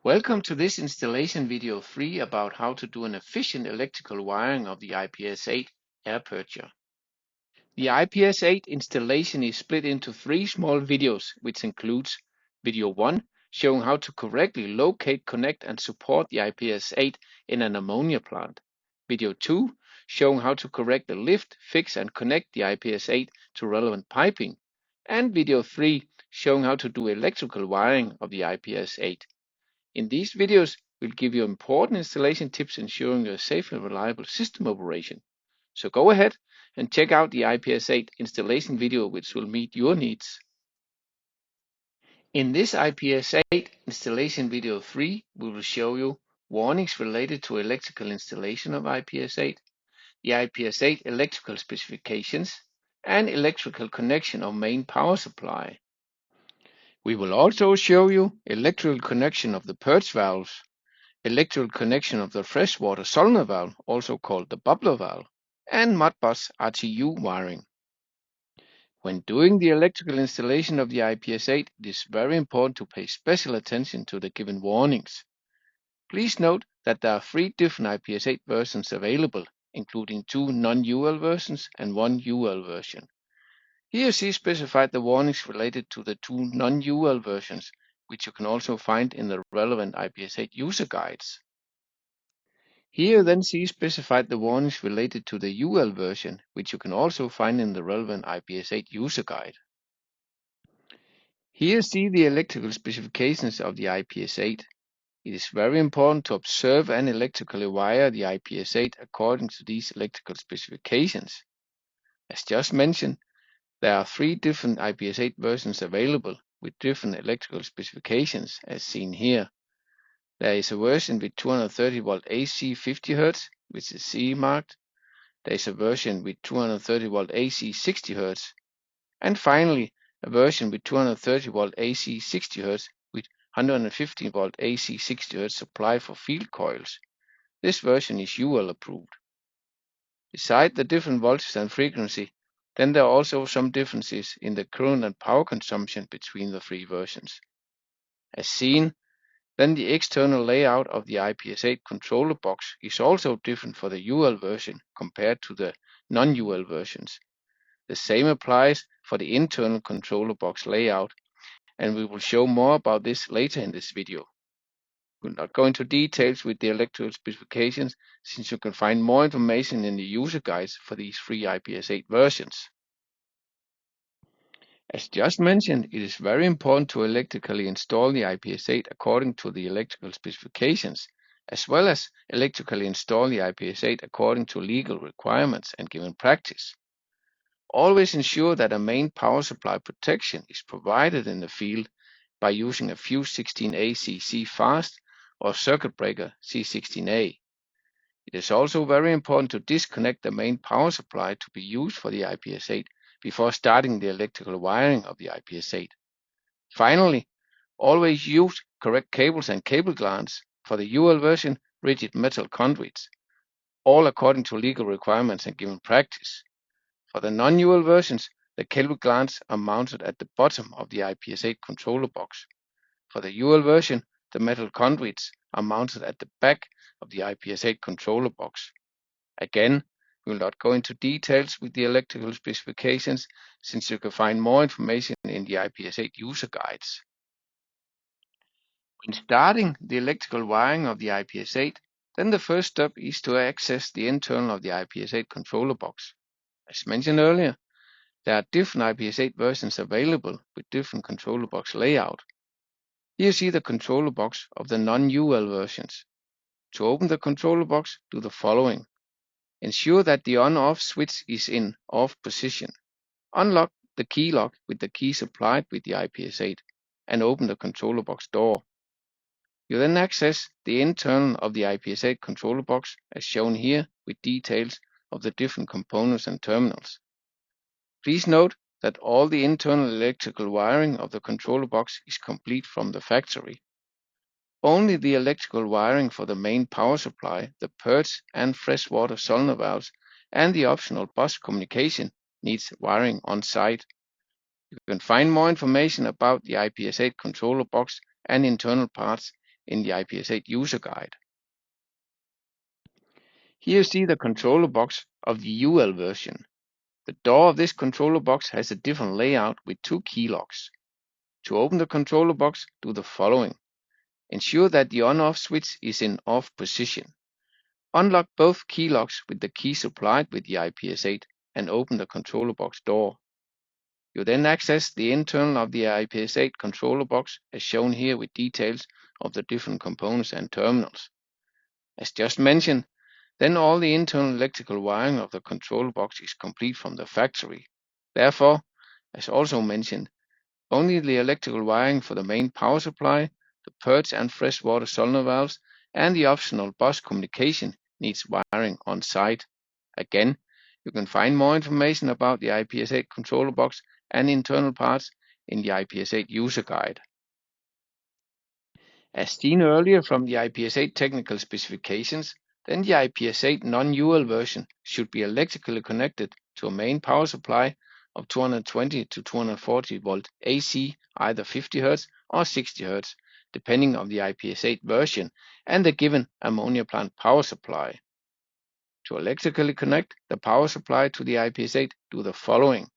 Welcome to this installation video 3 about how to do an efficient electrical wiring of the IPS-8 air purger. The IPS-8 installation is split into 3 small videos, which includes video 1 showing how to correctly locate, connect and support the IPS-8 in an ammonia plant. Video 2 showing how to correctly lift, fix and connect the IPS-8 to relevant piping. And video 3 showing how to do electrical wiring of the IPS-8. In these videos, we'll give you important installation tips ensuring a safe and reliable system operation. So go ahead and check out the IPS-8 installation video which will meet your needs. In this IPS-8 installation video 3, we will show you warnings related to electrical installation of IPS-8, the IPS-8 electrical specifications, and electrical connection of main power supply. We will also show you electrical connection of the purge valves, electrical connection of the freshwater solenoid valve, also called the bubbler valve, and Modbus RTU wiring. When doing the electrical installation of the IPS-8, it is very important to pay special attention to the given warnings. Please note that there are 3 different IPS-8 versions available, including 2 non-UL versions and 1 UL version. Here see specified the warnings related to the 2 non-UL versions, which you can also find in the relevant IPS-8 user guides. Here then see specified the warnings related to the UL version, which you can also find in the relevant IPS-8 user guide. Here see the electrical specifications of the IPS-8. It is very important to observe and electrically wire the IPS-8 according to these electrical specifications. As just mentioned, there are 3 different IPS-8 versions available with different electrical specifications as seen here. There is a version with 230 volt AC 50 Hz, which is CE marked. There is a version with 230 volt AC 60 Hz. And finally, a version with 230 volt AC 60 Hz with 115 volt AC 60 Hz supply for field coils. This version is UL approved. Beside the different voltages and frequency, then there are also some differences in the current and power consumption between the 3 versions. As seen, then the external layout of the IPS-8 controller box is also different for the UL version compared to the non-UL versions. The same applies for the internal controller box layout, and we will show more about this later in this video. We'll not go into details with the electrical specifications since you can find more information in the user guides for these 3 IPS-8 versions. As just mentioned, it is very important to electrically install the IPS-8 according to the electrical specifications, as well as electrically install the IPS-8 according to legal requirements and given practice. Always ensure that a main power supply protection is provided in the field by using a fuse 16A CC fast or circuit breaker C16A. It is also very important to disconnect the main power supply to be used for the IPS-8 before starting the electrical wiring of the IPS-8. Finally, always use correct cables and cable glands. For the UL version, rigid metal conduits, all according to legal requirements and given practice. For the non-UL versions, the cable glands are mounted at the bottom of the IPS-8 controller box. For the UL version, the metal conduits are mounted at the back of the IPS-8 controller box. Again, we will not go into details with the electrical specifications since you can find more information in the IPS-8 user guides. When starting the electrical wiring of the IPS-8, then the first step is to access the internal of the IPS-8 controller box. As mentioned earlier, there are different IPS-8 versions available with different controller box layout. Here you see the controller box of the non-UL versions. To open the controller box, do the following. Ensure that the on-off switch is in off position. Unlock the key lock with the key supplied with the IPS-8 and open the controller box door. You then access the internal of the IPS-8 controller box as shown here with details of the different components and terminals. Please note that all the internal electrical wiring of the controller box is complete from the factory. Only the electrical wiring for the main power supply, the purge and freshwater solenoid valves, and the optional bus communication needs wiring on site. You can find more information about the IPS-8 controller box and internal parts in the IPS8 user guide. Here you see the controller box of the UL version. The door of this controller box has a different layout with 2 key locks. To open the controller box, do the following. Ensure that the on-off switch is in off position. Unlock both key locks with the key supplied with the IPS8 and open the controller box door. You then access the internal of the IPS8 controller box as shown here with details of the different components and terminals. As just mentioned, then all the internal electrical wiring of the control box is complete from the factory. Therefore, as also mentioned, only the electrical wiring for the main power supply, the purge and freshwater solenoid valves, and the optional bus communication needs wiring on site. Again, you can find more information about the IPS8 controller box and internal parts in the IPS8 user guide. As seen earlier from the IPS8 technical specifications, then the IPS8 non-UL version should be electrically connected to a main power supply of 220 to 240 volt AC, either 50 Hz or 60 Hz, depending on the IPS8 version and the given ammonia plant power supply. To electrically connect the power supply to the IPS8, do the following.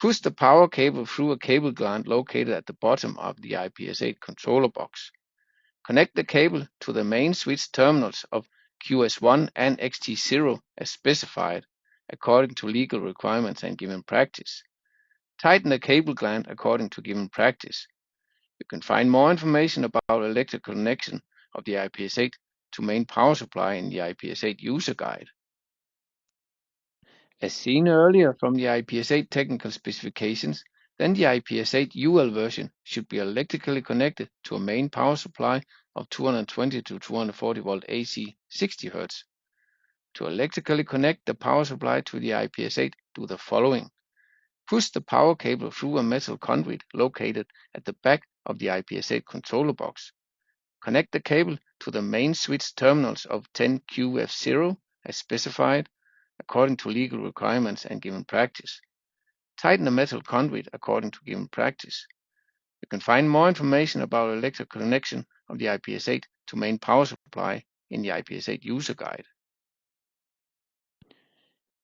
Push the power cable through a cable gland located at the bottom of the IPS8 controller box. Connect the cable to the main switch terminals of QS1 and XT0 as specified, according to legal requirements and given practice. Tighten the cable gland according to given practice. You can find more information about electrical connection of the IPS8 to main power supply in the IPS8 user guide. As seen earlier from the IPS8 technical specifications, then the IPS8 UL version should be electrically connected to a main power supply of 220 to 240 volt AC 60 Hz. To electrically connect the power supply to the IPS8, do the following. Push the power cable through a metal conduit located at the back of the IPS8 controller box. Connect the cable to the main switch terminals of 10QF0 as specified, according to legal requirements and given practice. Tighten the metal conduit according to given practice. You can find more information about electrical connection of the IPS8 to main power supply in the IPS8 user guide.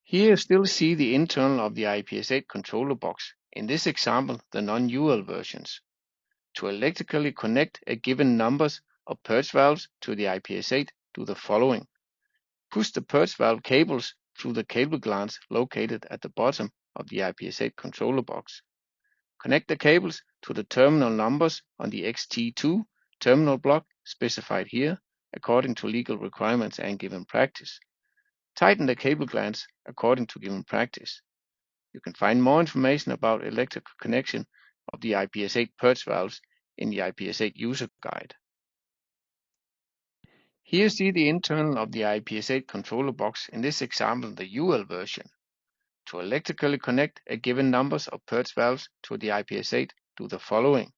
Here you still see the internal of the IPS8 controller box, in this example the non-UL versions. To electrically connect a given numbers of purge valves to the IPS8, do the following. Push the purge valve cables through the cable glands located at the bottom of the IPS8 controller box. Connect the cables to the terminal numbers on the XT2 terminal block specified here, according to legal requirements and given practice. Tighten the cable glands according to given practice. You can find more information about electrical connection of the IPS8 purge valves in the IPS8 user guide. Here you see the internal of the IPS8 controller box, in this example the UL version. To electrically connect a given numbers of purge valves to the IPS8, do the following.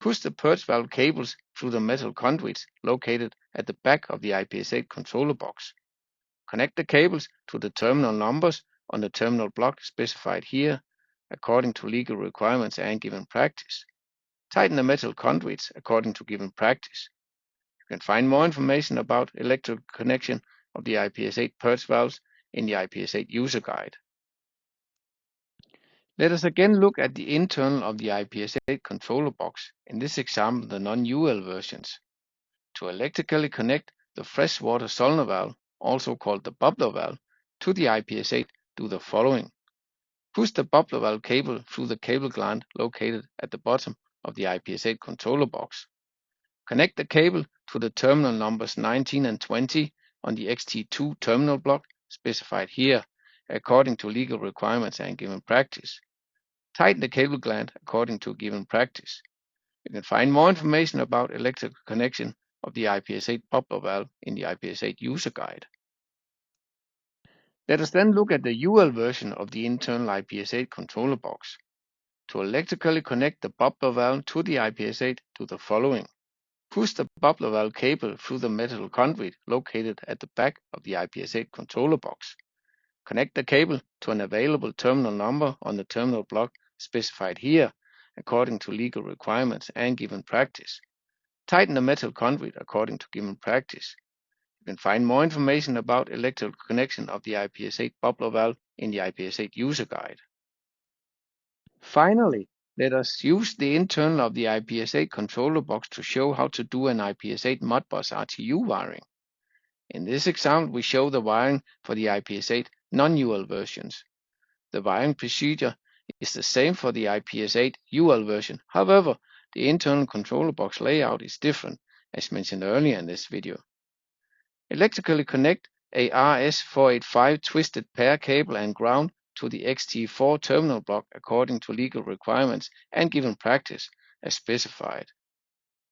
Push the purge valve cables through the metal conduits located at the back of the IPS8 controller box. Connect the cables to the terminal numbers on the terminal block specified here, according to legal requirements and given practice. Tighten the metal conduits according to given practice. You can find more information about electrical connection of the IPS8 purge valves in the IPS8 user guide. Let us again look at the internal of the IPS8 controller box, in this example the non-UL versions. To electrically connect the freshwater solenoid valve, also called the bubbler valve, to the IPS8, do the following. Push the bubbler valve cable through the cable gland located at the bottom of the IPS8 controller box. Connect the cable to the terminal numbers 19 and 20 on the XT2 terminal block specified here, according to legal requirements and given practice. Tighten the cable gland according to given practice. You can find more information about electrical connection of the IPS8 bubbler valve in the IPS8 user guide. Let us then look at the UL version of the internal IPS8 controller box. To electrically connect the bubbler valve to the IPS8, do the following. Push the bubbler valve cable through the metal conduit located at the back of the IPS8 controller box. Connect the cable to an available terminal number on the terminal block specified here, according to legal requirements and given practice. Tighten the metal conduit according to given practice. You can find more information about electrical connection of the IPS8 bubbler valve in the IPS8 user guide. Finally, let us use the internal of the IPS8 controller box to show how to do an IPS8 Modbus RTU wiring. In this example, we show the wiring for the IPS8 non-UL versions. The wiring procedure is the same for the IPS8 UL version. However, the internal controller box layout is different, as mentioned earlier in this video. Electrically connect a RS485 twisted pair cable and ground to the XT4 terminal block according to legal requirements and given practice as specified.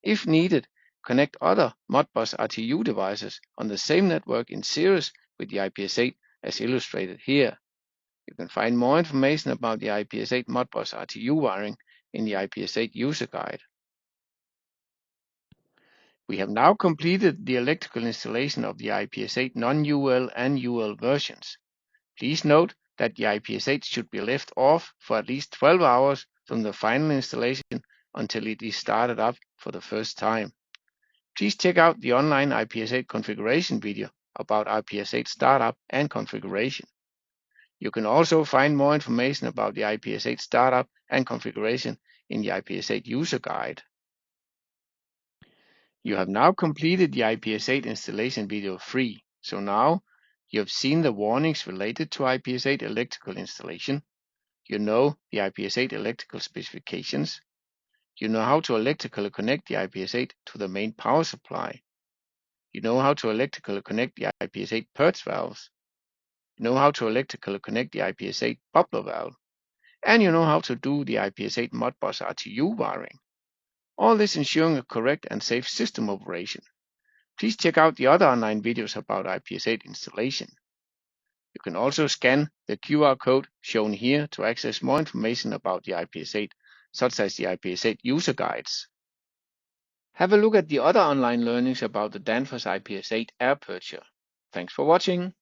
If needed, connect other Modbus RTU devices on the same network in series with the IPS8 as illustrated here. You can find more information about the IPS8 Modbus RTU wiring in the IPS8 user guide. We have now completed the electrical installation of the IPS8 non-UL and UL versions. Please note that the IPS8 should be left off for at least 12 hours from the final installation until it is started up for the first time. Please check out the online IPS8 configuration video about IPS8 startup and configuration. You can also find more information about the IPS8 startup and configuration in the IPS8 user guide. You have now completed the IPS8 installation video 3. So now you have seen the warnings related to IPS8 electrical installation. You know the IPS8 electrical specifications. You know how to electrically connect the IPS8 to the main power supply. You know how to electrically connect the IPS8 purge valves. You know how to electrically connect the IPS8 bubbler valve. And you know how to do the IPS8 Modbus RTU wiring. All this ensuring a correct and safe system operation. Please check out the other online videos about IPS8 installation. You can also scan the QR code shown here to access more information about the IPS8, such as the IPS8 user guides. Have a look at the other online learnings about the Danfoss IPS8 air purger. Thanks for watching.